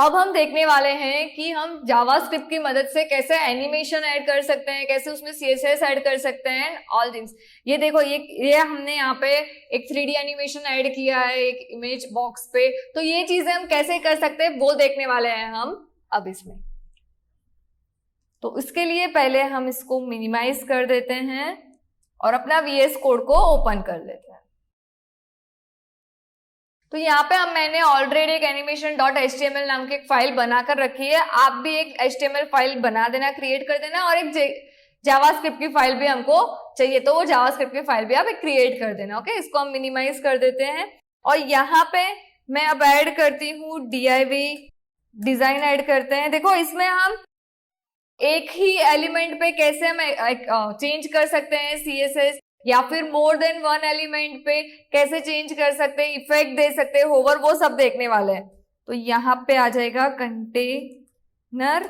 अब हम देखने वाले हैं कि हम जावास्क्रिप्ट की मदद से कैसे एनिमेशन ऐड कर सकते हैं, कैसे उसमें सीएसएस ऐड कर सकते हैं, ऑल थिंग्स। ये देखो, ये हमने यहाँ पे एक 3D एनिमेशन ऐड किया है एक इमेज बॉक्स पे, तो ये चीजें हम कैसे कर सकते हैं वो देखने वाले हैं हम अब इसमें। तो इसके लिए पहले हम इसको मिनिमाइज कर देते हैं और अपना VS कोड को ओपन कर लेते हैं। तो यहाँ पे अब मैंने ऑलरेडी एक animation.html नाम की एक फाइल बनाकर रखी है। आप भी एक HTML फाइल बना देना, क्रिएट कर देना, और एक जावास्क्रिप्ट की फाइल भी हमको चाहिए, तो वो जावास्क्रिप्ट की फाइल भी आप क्रिएट कर देना। ओके, इसको हम मिनिमाइज कर देते हैं और यहाँ पे मैं अब ऐड करती हूँ div डिजाइन ऐड करते हैं। देखो, इसमें हम एक ही एलिमेंट पे कैसे हम चेंज कर सकते हैं CSS, या फिर मोर देन वन एलिमेंट पे कैसे चेंज कर सकते हैं, इफेक्ट दे सकते हैं, होवर, वो सब देखने वाले हैं। तो यहाँ पे आ जाएगा कंटेनर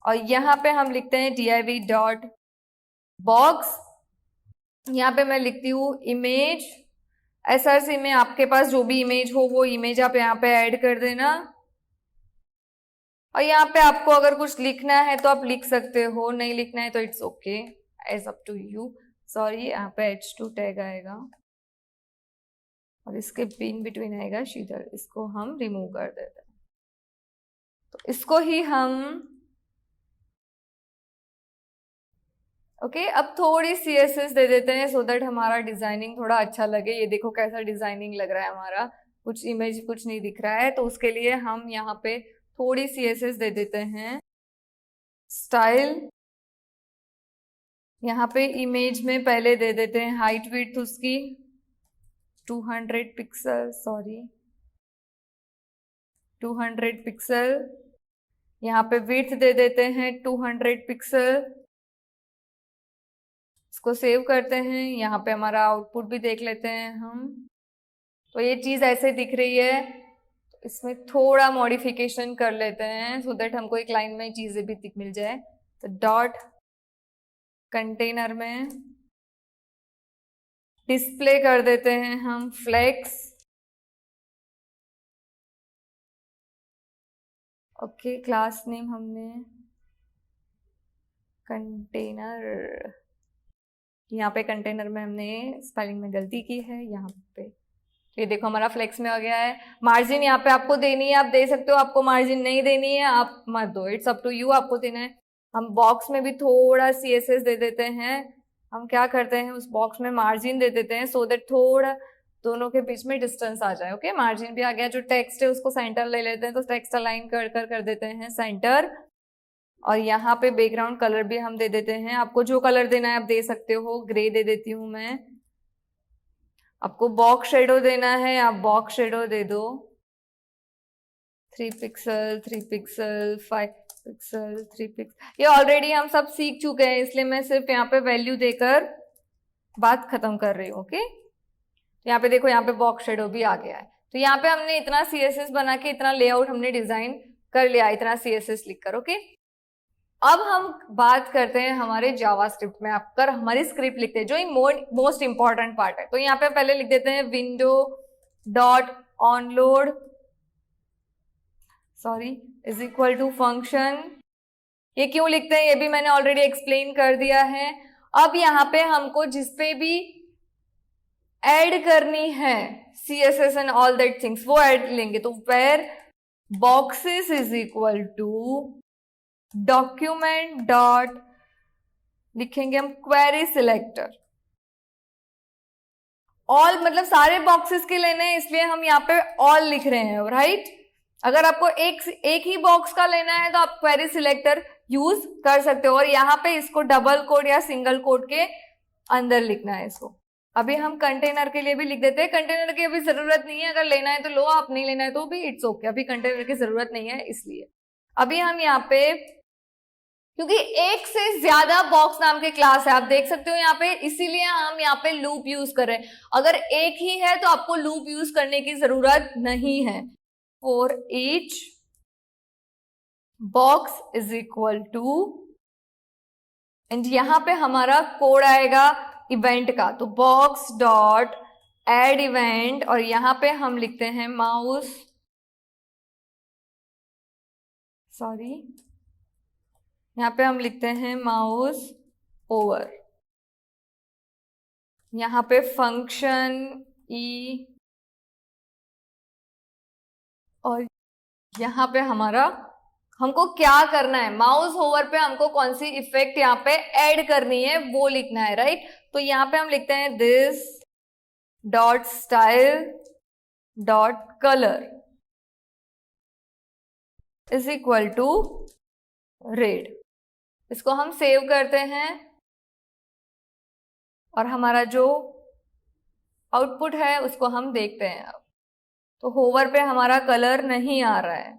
और यहाँ पे हम लिखते हैं div डॉट बॉक्स। यहाँ पे मैं लिखती हूँ इमेज src में आपके पास जो भी इमेज हो वो इमेज आप यहाँ पे ऐड कर देना। और यहाँ पे आपको अगर कुछ लिखना है तो आप लिख सकते हो, नहीं लिखना है तो it's okay, as up to you. Sorry, यहाँ पे h2 टैग आएगा और इसके इन बिटवीन आएगा शीतल, इसको हम रिमूव कर देते हैं। तो इसको ही हम ओके अब थोड़ी CSS दे देते हैं सो दैट हमारा डिजाइनिंग थोड़ा अच्छा लगे। ये देखो कैसा डिजाइनिंग लग रहा है हमारा, कुछ इमेज कुछ नहीं दिख रहा है, तो उसके लिए हम यहाँ पे थोड़ी CSS दे देते हैं। स्टाइल, यहाँ पे इमेज में पहले दे देते हैं हाइट विड्थ उसकी 200 पिक्सल, सॉरी 200 पिक्सल। यहाँ पे विड्थ दे देते हैं 200 पिक्सल। इसको सेव करते हैं। यहाँ पे हमारा आउटपुट भी देख लेते हैं हम, तो ये चीज ऐसे दिख रही है। इसमें थोड़ा मॉडिफिकेशन कर लेते हैं सो दैट हमको एक लाइन में चीजें भी मिल जाए। तो डॉट कंटेनर में डिस्प्ले कर देते हैं हम फ्लेक्स। ओके, क्लास नेम हमने कंटेनर, यहाँ पे कंटेनर में हमने स्पेलिंग में गलती की है यहाँ पे। तो ये देखो हमारा फ्लेक्स में आ गया है। मार्जिन यहाँ पे आपको देनी है, आप दे सकते हो, आपको मार्जिन नहीं देनी है आप मत दो, इट्स अप टू यू, आपको देना है। हम बॉक्स में भी थोड़ा CSS दे देते हैं। हम क्या करते हैं, उस बॉक्स में मार्जिन दे देते हैं सो दैट थोड़ा दोनों के बीच में डिस्टेंस आ जाए। ओके, मार्जिन भी आ गया। जो टेक्स्ट है उसको सेंटर ले लेते हैं, तो टेक्स्ट अलाइन कर देते हैं सेंटर। और यहाँ पे बैकग्राउंड कलर भी हम दे देते हैं। आपको जो कलर देना है आप दे सकते हो, ग्रे दे देती हूँ मैं। आपको बॉक्स शेडो देना है, आप बॉक्स शेडो दे दो 3 पिक्सल 3 पिक्सल 5 पिक्सल 3 पिक्सल। ये ऑलरेडी हम सब सीख चुके हैं, इसलिए मैं सिर्फ यहाँ पे वैल्यू देकर बात खत्म कर रही हूँ। ओके, यहाँ पे देखो, यहाँ पे बॉक्स शेडो भी आ गया है। तो यहाँ पे हमने इतना CSS बना के इतना लेआउट हमने डिजाइन कर लिया इतना CSS लिखकर। ओके, अब हम बात करते हैं हमारे जावास्क्रिप्ट में अगर हमारी स्क्रिप्ट लिखते हैं, जो मोस्ट इंपॉर्टेंट पार्ट है। तो यहाँ पे पहले लिख देते हैं window dot onload, sorry, is equal to function. ये क्यों लिखते हैं ये भी मैंने ऑलरेडी एक्सप्लेन कर दिया है। अब यहाँ पे हमको जिसपे भी ऐड करनी है CSS and all that things वो ऐड लेंगे। तो where boxes is equal to document dot लिखेंगे हम क्वेरी सिलेक्टर। ऑल मतलब सारे बॉक्सेस के लेने हैं, इसलिए हम यहाँ पे ऑल लिख रहे हैं, राइट। अगर आपको एक ही बॉक्स का लेना है तो आप क्वेरी सिलेक्टर यूज कर सकते हो, और यहाँ पे इसको डबल कोड या सिंगल कोड के अंदर लिखना है इसको। अभी हम कंटेनर के लिए भी लिख देते हैं। कंटेनर की अभी जरूरत नहीं है, अगर लेना है तो लो, आप नहीं लेना है तो भी इट्स ओके। अभी कंटेनर की जरूरत नहीं है, इसलिए अभी हम यहाँ पे, क्योंकि एक से ज्यादा बॉक्स नाम के क्लास है, आप देख सकते हो यहाँ पे, इसीलिए हम यहाँ पे लूप यूज कर रहे हैं। अगर एक ही है तो आपको लूप यूज करने की जरूरत नहीं है। For each box is equal to, and यहाँ पे हमारा कोड आएगा इवेंट का, तो बॉक्स डॉट एड इवेंट, और यहाँ पे हम लिखते हैं माउस सॉरी, यहाँ पे हम लिखते हैं माउस ओवर, यहाँ पे फंक्शन ई, और यहाँ पे हमारा हमको क्या करना है, माउस ओवर पे हमको कौन सी इफेक्ट यहाँ पे ऐड करनी है वो लिखना है, राइट। तो यहाँ पे हम लिखते हैं this dot style dot colour is equal to red. इसको हम सेव करते हैं और हमारा जो आउटपुट है उसको हम देखते हैं। अब तो होवर पे हमारा कलर नहीं आ रहा है,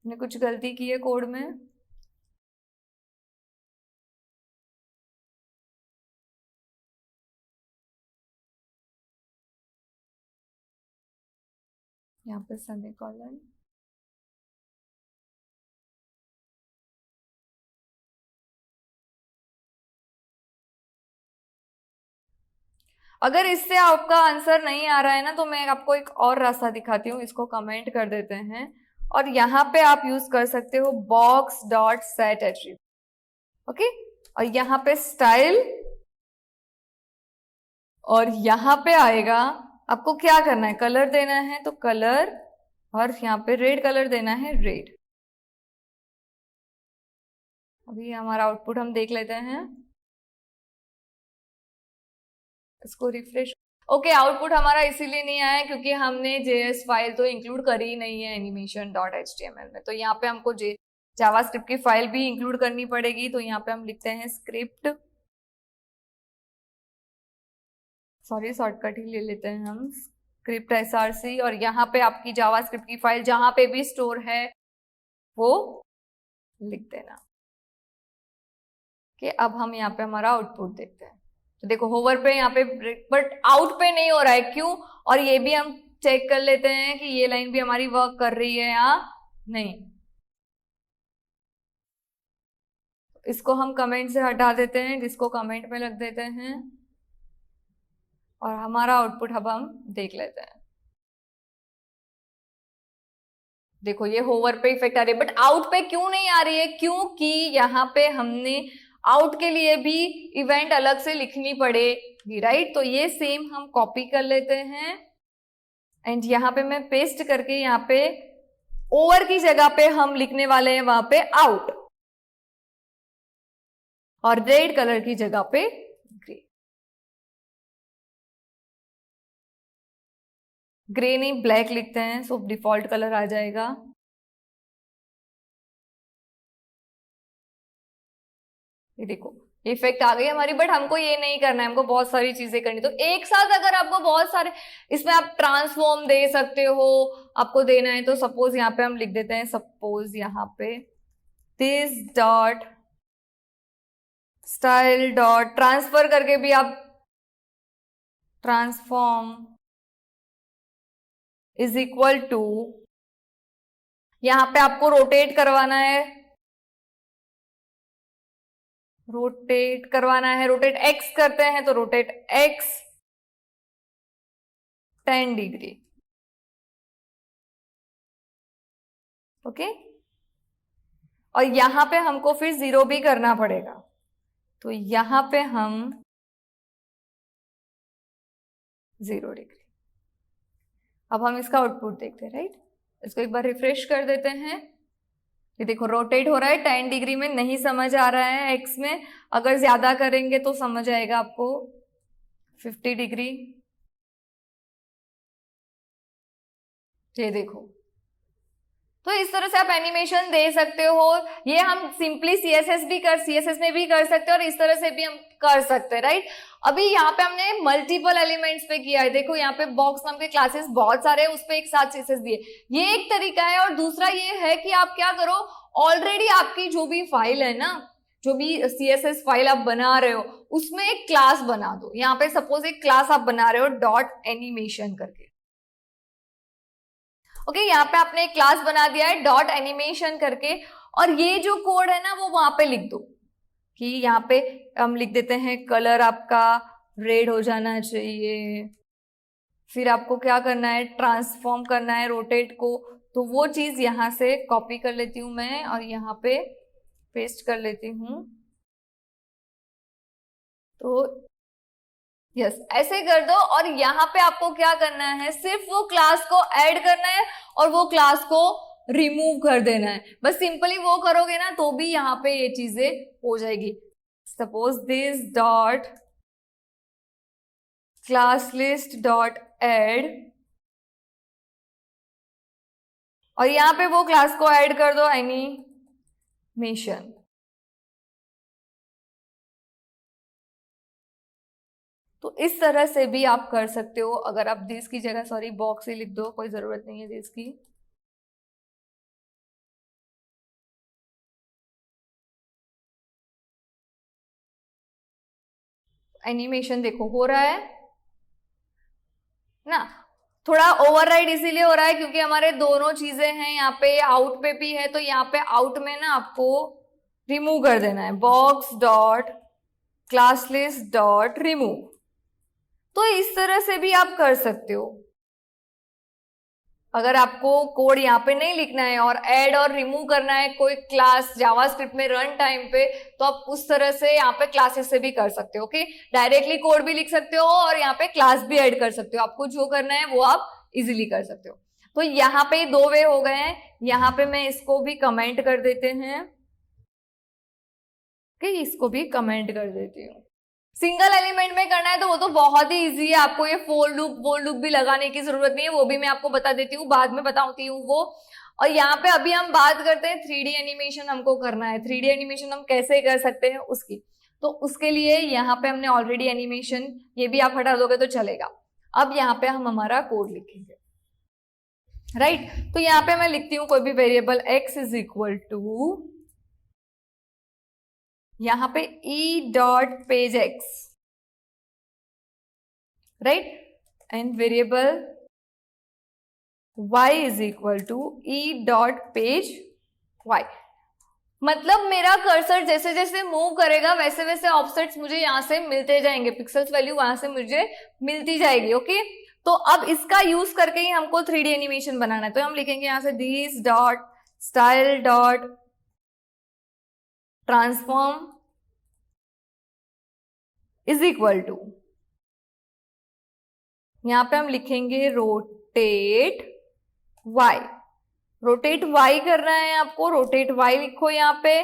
मैंने कुछ गलती की है कोड में। यहाँ पे सेमीकोलन, अगर इससे आपका आंसर नहीं आ रहा है ना तो मैं आपको एक और रास्ता दिखाती हूँ, इसको कमेंट कर देते हैं और यहाँ पे आप यूज कर सकते हो box dot set attribute, okay. और यहाँ पे स्टाइल, और यहाँ पे आएगा आपको क्या करना है, कलर देना है तो कलर, और यहाँ पे रेड कलर देना है रेड। अभी हमारा आउटपुट हम देख लेते हैं, इसको रिफ्रेश। ओके, आउटपुट हमारा इसीलिए नहीं आया क्योंकि हमने जेएस फाइल तो इंक्लूड करी नहीं है एनिमेशन डॉट एचटीएमएल में। तो यहाँ पे हमको जावास्क्रिप्ट की फाइल भी इंक्लूड करनी पड़ेगी। तो यहाँ पे हम लिखते हैं स्क्रिप्ट, सॉरी शॉर्टकट ही ले लेते हैं हम, स्क्रिप्ट एसआरसी, और यहाँ पे आपकी जावास्क्रिप्ट की फाइल जहां पे भी स्टोर है वो लिख देना। कि अब हम यहाँ पे हमारा आउटपुट देखते हैं। तो देखो होवर पे यहाँ पे, बट आउट पे नहीं हो रहा है, क्यों? और ये भी हम चेक कर लेते हैं कि ये लाइन भी हमारी वर्क कर रही है या नहीं। इसको हम कमेंट से हटा देते हैं, जिसको कमेंट में लग देते हैं, और हमारा आउटपुट अब हम देख लेते हैं। देखो ये होवर पे इफेक्ट आ रही है, बट आउट पे क्यों नहीं आ रही है? क्योंकि यहाँ पे हमने आउट के लिए भी इवेंट अलग से लिखनी पड़ेगी, राइट। तो ये सेम हम कॉपी कर लेते हैं एंड यहाँ पे मैं पेस्ट करके, यहाँ पे ओवर की जगह पे हम लिखने वाले हैं वहां पे आउट, और रेड कलर की जगह पे ग्रे। ग्रे नहीं, ब्लैक लिखते हैं, सो डिफॉल्ट कलर आ जाएगा। ये देखो इफेक्ट आ गई हमारी, बट हमको ये नहीं करना है, हमको बहुत सारी चीजें करनी। तो एक साथ अगर आपको बहुत सारे, इसमें आप ट्रांसफॉर्म दे सकते हो, आपको देना है तो सपोज यहाँ पे हम लिख देते हैं, सपोज यहाँ पे this dot style dot transfer करके भी आप ट्रांसफॉर्म इज इक्वल टू, यहां पे आपको रोटेट करवाना है, रोटेट एक्स करते हैं तो रोटेट एक्स 10 डिग्री, ओके। और यहां पे हमको फिर 0 भी करना पड़ेगा, तो यहां पे हम 0 डिग्री। अब हम इसका आउटपुट देखते हैं, राइट। इसको एक बार रिफ्रेश कर देते हैं। ये देखो रोटेट हो रहा है 10 डिग्री में, नहीं समझ आ रहा है एक्स में, अगर ज्यादा करेंगे तो समझ आएगा आपको 50 डिग्री। ये देखो, तो इस तरह से आप एनिमेशन दे सकते हो। ये हम सिंपली सीएसएस में भी कर सकते हैं और इस तरह से भी हम कर सकते हैं, राइट। अभी यहाँ पे हमने मल्टीपल एलिमेंट्स पे किया है। देखो यहाँ पे बॉक्स नाम के क्लासेस बहुत सारे हैं, उस पे एक साथ सीएसएस दिए, ये एक तरीका है। और दूसरा ये है कि आप क्या करो, ऑलरेडी आपकी जो भी फाइल है ना, जो भी सीएसएस फाइल आप बना रहे हो, उसमें एक क्लास बना दो। यहाँ पे सपोज एक क्लास आप बना रहे हो डॉट एनिमेशन करके, ओके। यहाँ पे आपने एक क्लास बना दिया है डॉट एनिमेशन करके, और ये जो कोड है ना वो वहां पे लिख दो कि यहाँ पे हम लिख देते हैं कलर आपका रेड हो जाना चाहिए, फिर आपको क्या करना है, ट्रांसफॉर्म करना है रोटेट को, तो वो चीज यहां से कॉपी कर लेती हूं मैं और यहाँ पे पेस्ट कर लेती हूं। तो यस, ऐसे कर दो। और यहाँ पे आपको क्या करना है, सिर्फ वो क्लास को ऐड करना है और वो क्लास को रिमूव कर देना है। बस सिंपली वो करोगे ना तो भी यहाँ पे ये चीजें हो जाएगी। Suppose this dot class list dot add, और यहाँ पे वो क्लास को ऐड कर दो एनिमेशन। तो इस तरह से भी आप कर सकते हो। अगर आप दिस की जगह सॉरी बॉक्स ही लिख दो, कोई जरूरत नहीं है दिस की। एनिमेशन देखो हो रहा है ना। थोड़ा ओवरराइड इसीलिए हो रहा है क्योंकि हमारे दोनों चीजें हैं, यहाँ पे आउट पे भी है, तो यहाँ पे आउट में ना आपको रिमूव कर देना है, box dot class list dot remove. तो इस तरह से भी आप कर सकते हो। अगर आपको कोड यहाँ पे नहीं लिखना है और ऐड और रिमूव करना है कोई क्लास जावास्क्रिप्ट में रन टाइम पे, तो आप उस तरह से यहाँ पे क्लासेस से भी कर सकते हो। ओके, डायरेक्टली कोड भी लिख सकते हो और यहाँ पे क्लास भी ऐड कर सकते हो। आपको जो करना है वो आप इजीली कर सकते हो। तो यहाँ पे दो वे हो गए हैं। यहाँ पे मैं इसको भी कमेंट कर देते हैं। ओके, इसको भी कमेंट कर देती हूँ। सिंगल एलिमेंट में करना है तो वो तो बहुत ही इजी है, आपको ये फोर लूप वोल लूप भी लगाने की जरूरत नहीं है, वो भी मैं आपको बता देती हूँ, बाद में बताती हूँ वो। और यहाँ पे अभी हम बात करते हैं 3D एनिमेशन हमको करना है। 3D एनिमेशन हम कैसे कर सकते हैं उसकी, तो उसके लिए यहाँ पे हमने ऑलरेडी एनिमेशन, ये भी आप हटा दोगे तो चलेगा। अब यहाँ पे हम हमारा कोड लिखेंगे, राइट। तो यहाँ पे मैं लिखती हूँ कोई भी variable x is equal to, यहाँ पे e dot page x, right, and variable y is equal to e dot page y। मतलब मेरा कर्सर जैसे जैसे मूव करेगा वैसे वैसे ऑफसेट्स मुझे यहां से मिलते जाएंगे, पिक्सेल्स वैल्यू वहां से मुझे मिलती जाएगी। ओके, तो अब इसका यूज करके ही हमको 3D एनिमेशन बनाना है। तो हम लिखेंगे यहां से this dot style dot transform is equal to, यहां पे हम लिखेंगे रोटेट y। रोटेट y करना है आपको, रोटेट y लिखो यहाँ पे,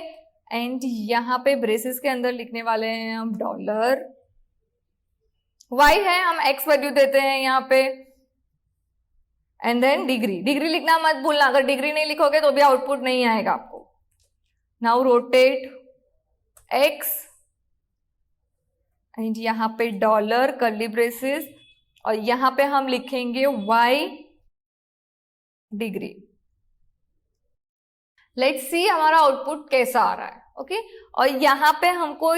एंड यहाँ पे ब्रेसेस के अंदर लिखने वाले हैं हम डॉलर y है, हम x वैल्यू देते हैं यहाँ पे, एंड देन डिग्री। डिग्री लिखना मत भूलना, अगर डिग्री नहीं लिखोगे तो भी आउटपुट नहीं आएगा आपको। नाउ रोटेट x एंड यहाँ पे डॉलर कर्ली ब्रेसेस, और यहाँ पे हम लिखेंगे y डिग्री। लेट्स सी हमारा आउटपुट कैसा आ रहा है। ओके, और यहाँ पे हमको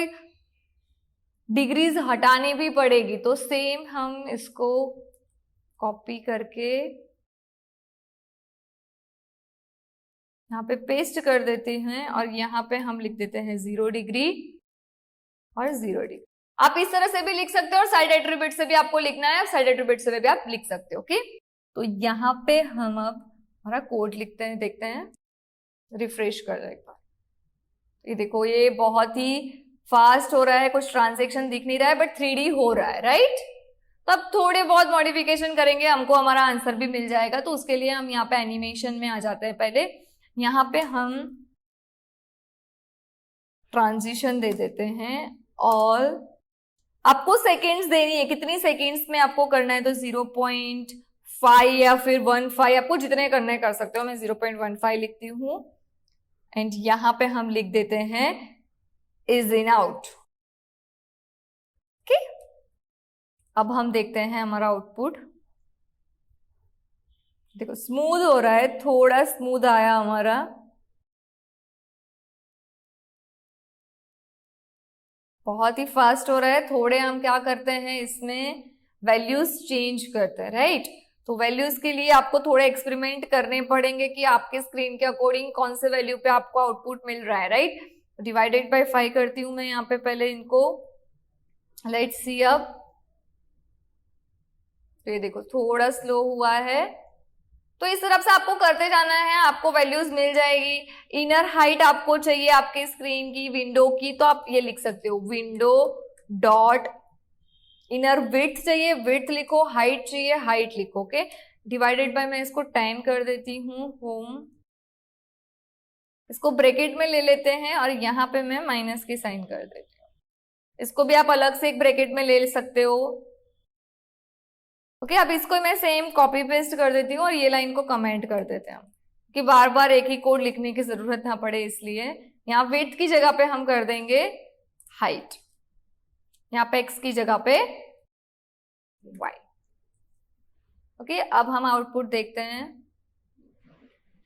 डिग्रीज हटानी भी पड़ेगी, तो सेम हम इसको कॉपी करके यहाँ पे पेस्ट कर देते हैं और यहाँ पे हम लिख देते हैं 0 डिग्री और 0 डिग्री। आप इस तरह से भी लिख सकते हो और साइड एट्रीब्यूट से भी आपको लिखना है, साइड एट्रीब्यूट से भी आप लिख सकते हो। ओके, तो यहाँ पे हम अब हमारा कोड लिखते हैं, देखते हैं, रिफ्रेश कर दो एक बार। ये देखो ये बहुत ही फास्ट हो रहा है, कुछ ट्रांजैक्शन दिख नहीं रहा है बट 3D हो रहा है, राइट। तब थोड़े बहुत मॉडिफिकेशन करेंगे, हमको हमारा आंसर भी मिल जाएगा। तो उसके लिए हम यहाँ पे एनिमेशन में आ जाते हैं। पहले यहाँ पे हम ट्रांजिशन दे देते हैं और आपको सेकेंड्स देनी है, कितनी सेकेंड्स में आपको करना है, तो 0.5 या फिर 1.5, आपको जितने करने हैं कर सकते हो। मैं 0.15 लिखती हूँ एंड यहाँ पे हम लिख देते हैं इज इन आउट। ओके, अब हम देखते हैं हमारा आउटपुट। देखो स्मूथ हो रहा है, थोड़ा स्मूथ आया हमारा, बहुत ही फास्ट हो रहा है। थोड़े हम क्या करते हैं इसमें वैल्यूज चेंज करते हैं, राइट। तो वैल्यूज के लिए आपको थोड़े एक्सपेरिमेंट करने पड़ेंगे कि आपके स्क्रीन के अकॉर्डिंग कौन से वैल्यू पे आपको आउटपुट मिल रहा है, राइट। डिवाइडेड बाय 5 करती हूं मैं यहाँ पे पहले इनको। लेट्स सी अब तो ये देखो थोड़ा स्लो हुआ है। तो इस तरफ से आपको करते जाना है, आपको वैल्यूज मिल जाएगी। इनर हाइट आपको चाहिए आपके स्क्रीन की, विंडो की, तो आप ये लिख सकते हो विंडो डॉट इनर विड्थ चाहिए, विड्थ लिखो, हाइट चाहिए, हाइट लिखो। ओके, डिवाइडेड बाय, मैं इसको 10 कर देती हूँ होम, इसको ब्रैकेट में ले लेते हैं और यहाँ पे मैं माइनस की साइन कर देती हूँ। इसको भी आप अलग से एक ब्रैकेट में ले सकते हो। ओके, अब इसको मैं सेम कॉपी पेस्ट कर देती हूँ और ये लाइन को कमेंट कर देते हैं कि बार बार एक ही कोड लिखने की जरूरत ना पड़े, इसलिए यहाँ विड्थ की जगह पे हम कर देंगे हाइट, यहाँ पे एक्स की जगह पे वाई। ओके, अब हम आउटपुट देखते हैं।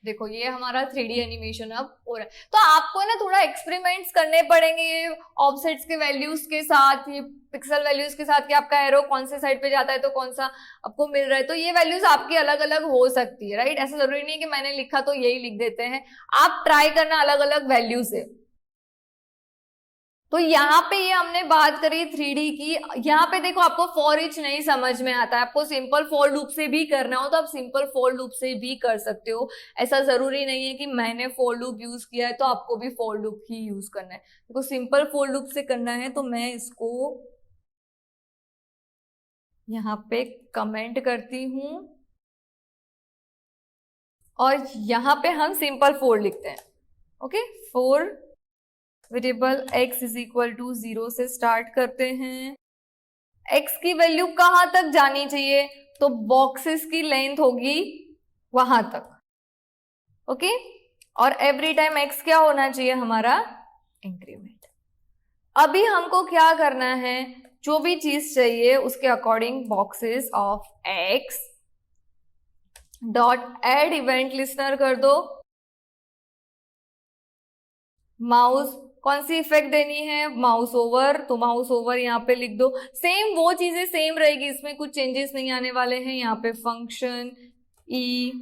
देखो ये हमारा 3D एनिमेशन अब हो रहा है। तो आपको ना थोड़ा एक्सपेरिमेंट्स करने पड़ेंगे ये ऑफसेट्स के वैल्यूज के साथ, ये पिक्सल वैल्यूज के साथ, कि आपका एरो कौन से साइड पे जाता है तो कौन सा आपको मिल रहा है। तो ये वैल्यूज आपकी अलग अलग हो सकती है, राइट। ऐसा जरूरी नहीं है कि मैंने लिखा तो यही लिख देते हैं, आप ट्राई करना अलग अलग वैल्यू से। तो यहाँ पे ये हमने बात करी 3D की। यहाँ पे देखो आपको फॉर ईच नहीं समझ में आता है, आपको सिंपल फॉर लूप से भी करना हो तो आप सिंपल फॉर लूप से भी कर सकते हो। ऐसा जरूरी नहीं है कि मैंने फॉर लूप यूज किया है तो आपको भी फॉर लूप ही यूज करना है। देखो सिंपल फॉर लूप से करना है तो मैं इसको यहाँ पे कमेंट करती हूं और यहाँ पे हम सिंपल फॉर लिखते हैं। Okay, for variable x is equal to 0 से स्टार्ट करते हैं। x की वैल्यू कहां तक जानी चाहिए, तो बॉक्सेस की लेंथ होगी वहां तक। ओके, और एवरी टाइम x क्या होना चाहिए हमारा, इंक्रीमेंट। अभी हमको क्या करना है, जो भी चीज चाहिए उसके according boxes of x dot add event listener कर दो। माउस कौन सी इफेक्ट देनी है, माउस ओवर, तो माउस ओवर यहाँ पे लिख दो। सेम वो चीजें सेम रहेगी, इसमें कुछ चेंजेस नहीं आने वाले हैं। यहाँ पे फंक्शन ई,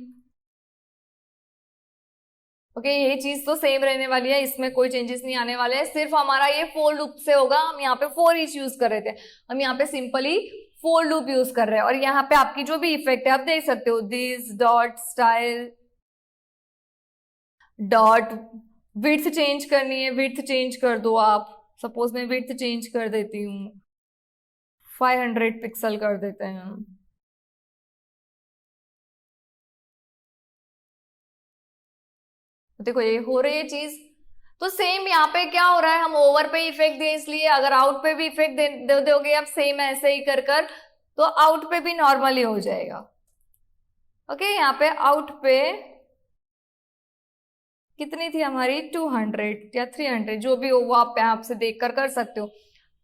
ओके, ये चीज तो सेम रहने वाली है, इसमें कोई चेंजेस नहीं आने वाले हैं। सिर्फ हमारा ये फोर लूप से होगा, हम यहाँ पे फोर ईच यूज कर रहे थे, हम यहाँ पे सिंपली फोर लूप यूज कर रहे हैं। और यहाँ पे आपकी जो भी इफेक्ट है आप देख सकते हो, this dot style dot width change करनी है, विड्थ चेंज कर दो आप। सपोज मैं विड्थ चेंज कर देती हूँ 500 पिक्सल कर देते हैं। देखो ये हो रही है चीज। तो सेम यहाँ पे क्या हो रहा है, हम ओवर पे इफेक्ट दिए इसलिए, अगर आउट पे भी इफेक्ट दे दोगे आप सेम ऐसे ही कर तो आउट पे भी नॉर्मली हो जाएगा। ओके, यहाँ पे आउट पे कितनी थी हमारी, 200 या 300, जो भी हो वो आप यहाँ से देख कर सकते हो।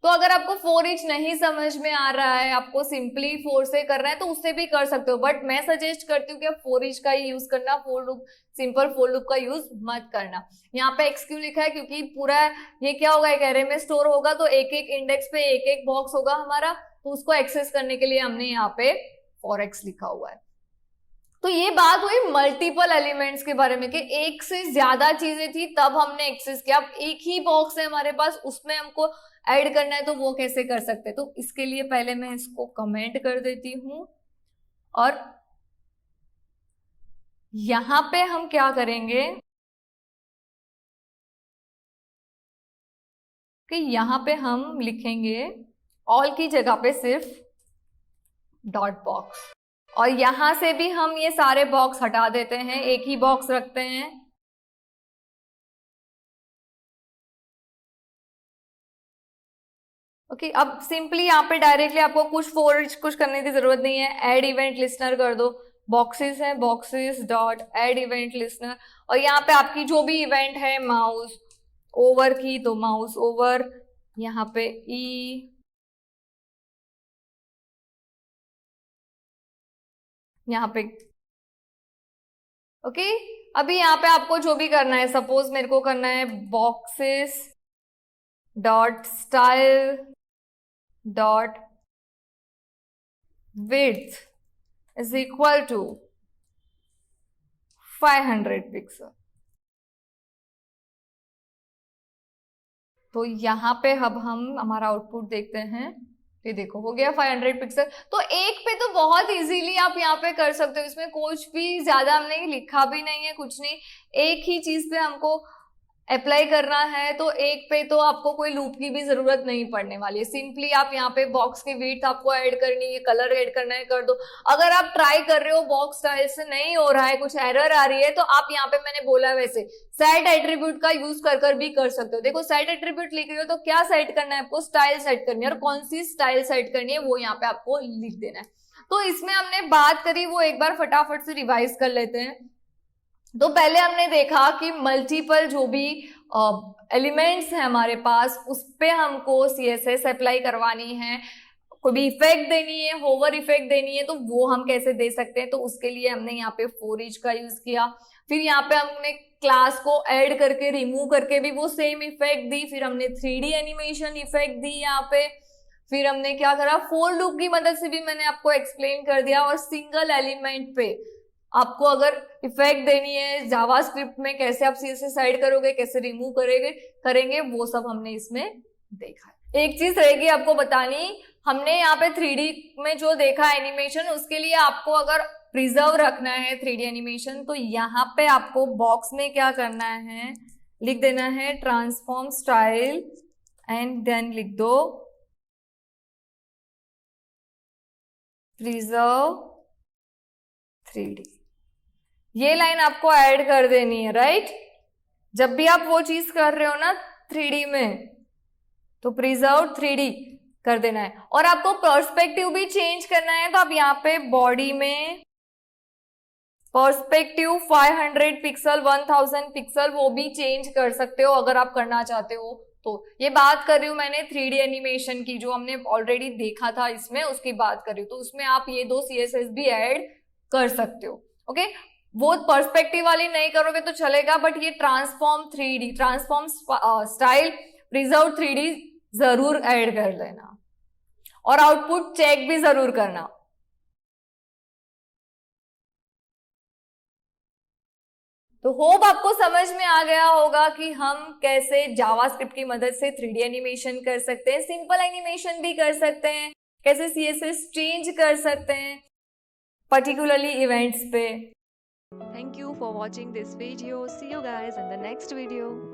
तो अगर आपको फोर ईच नहीं समझ में आ रहा है, आपको सिंपली फोर से करना है तो उससे भी कर सकते हो, बट मैं सजेस्ट करती हूँ कि आप फोर ईच का ही यूज करना, for loop, simple for loop का यूज मत करना। यहाँ पे एक्स क्यों लिखा है, क्योंकि पूरा ये क्या होगा, एक एरे में स्टोर होगा, तो एक एक इंडेक्स पे एक एक बॉक्स होगा हमारा, तो उसको एक्सेस करने के लिए हमने यहाँ पे फॉर एक्स लिखा हुआ है। तो ये बात हुई मल्टीपल एलिमेंट्स के बारे में कि एक से ज्यादा चीजें थी तब हमने एक्सेस किया। अब एक ही बॉक्स है हमारे पास, उसमें हमको ऐड करना है तो वो कैसे कर सकते हैं। तो इसके लिए पहले मैं इसको कमेंट कर देती हूं और यहां पे हम क्या करेंगे कि यहां पे हम लिखेंगे ऑल की जगह पे सिर्फ डॉट बॉक्स, और यहां से भी हम ये सारे बॉक्स हटा देते हैं, एक ही बॉक्स रखते हैं। ओके, अब सिंपली यहाँ पे डायरेक्टली आपको कुछ करने की जरूरत नहीं है, एड इवेंट लिस्नर कर दो। बॉक्सेस है, boxes dot add event listener, और यहाँ पे आपकी जो भी इवेंट है माउस ओवर की, तो माउस ओवर, यहाँ पे ई, यहाँ पे ओके। अभी यहाँ पे आपको जो भी करना है, सपोज मेरे को करना है boxes dot style dot width is equal to 500 pixel. तो यहां पे अब हम हमारा आउटपुट देखते हैं ये देखो हो गया 500 पिक्सल। तो एक पे तो बहुत इजीली आप यहाँ पे कर सकते हो, इसमें कुछ भी ज्यादा हमने लिखा भी नहीं है, कुछ नहीं, एक ही चीज पे हमको अप्लाई करना है। तो एक पे तो आपको कोई लूप की भी जरूरत नहीं पड़ने वाली है। सिंपली आप यहाँ पे बॉक्स की विड्थ आपको ऐड करनी है, कलर ऐड करना है, कर दो। अगर आप ट्राई कर रहे हो बॉक्स स्टाइल से नहीं हो रहा है, कुछ एरर आ रही है, तो आप यहाँ पे मैंने बोला वैसे सेट एट्रीब्यूट का यूज कर भी कर सकते हो। देखो सेट एट्रीब्यूट लिख रहे हो तो क्या सेट करना है आपको, स्टाइल सेट करनी है, और कौन सी स्टाइल सेट करनी है वो यहाँ पे आपको लिख देना है। तो इसमें हमने बात करी वो एक बार फटाफट से रिवाइज कर लेते हैं। तो पहले हमने देखा कि मल्टीपल जो भी एलिमेंट्स हैं हमारे पास, उस पे हमको CSS अप्लाई करवानी है, कोई भी इफेक्ट देनी है, होवर इफेक्ट देनी है, तो वो हम कैसे दे सकते हैं। तो उसके लिए हमने यहाँ पे फॉर ईच का यूज किया। फिर यहाँ पे हमने क्लास को ऐड करके रिमूव करके भी वो सेम इफेक्ट दी। फिर हमने 3D एनिमेशन इफेक्ट दी यहाँ पे। फिर हमने क्या करा, फॉर लूप की मदद से भी मैंने आपको एक्सप्लेन कर दिया। और सिंगल एलिमेंट पे आपको अगर इफेक्ट देनी है जावास्क्रिप्ट में, कैसे आप CSS ऐड करोगे, कैसे रिमूव करेंगे वो सब हमने इसमें देखा है। एक चीज रहेगी आपको बतानी, हमने यहाँ पे 3D में जो देखा एनिमेशन, उसके लिए आपको अगर प्रिजर्व रखना है 3D एनिमेशन, तो यहाँ पे आपको बॉक्स में क्या करना है, लिख देना है ट्रांसफॉर्म स्टाइल एंड देन लिख दो प्रिजर्व 3D। ये लाइन आपको ऐड कर देनी है, राइट। जब भी आप वो चीज कर रहे हो ना 3D में, तो प्रिजर्व 3D कर देना है। और आपको पर्सपेक्टिव भी चेंज करना है, तो आप यहाँ पे बॉडी में पर्सपेक्टिव 500 पिक्सल 1000 पिक्सल वो भी चेंज कर सकते हो अगर आप करना चाहते हो। तो ये बात कर रही हूँ मैंने 3D एनिमेशन की, जो हमने ऑलरेडी देखा था इसमें, उसकी बात कर रही हूँ। तो उसमें आप ये दो CSS भी ऐड कर सकते हो। ओके, वो पर्सपेक्टिव वाली नहीं करोगे तो चलेगा, बट ये ट्रांसफॉर्म स्टाइल प्रिजर्व 3D जरूर ऐड कर लेना, और आउटपुट चेक भी जरूर करना। तो होप आपको समझ में आ गया होगा कि हम कैसे जावास्क्रिप्ट की मदद से 3D एनिमेशन कर सकते हैं, सिंपल एनिमेशन भी कर सकते हैं, कैसे CSS चेंज कर सकते हैं पर्टिकुलरली इवेंट्स पे। Thank you for watching this video. See you guys in the next video.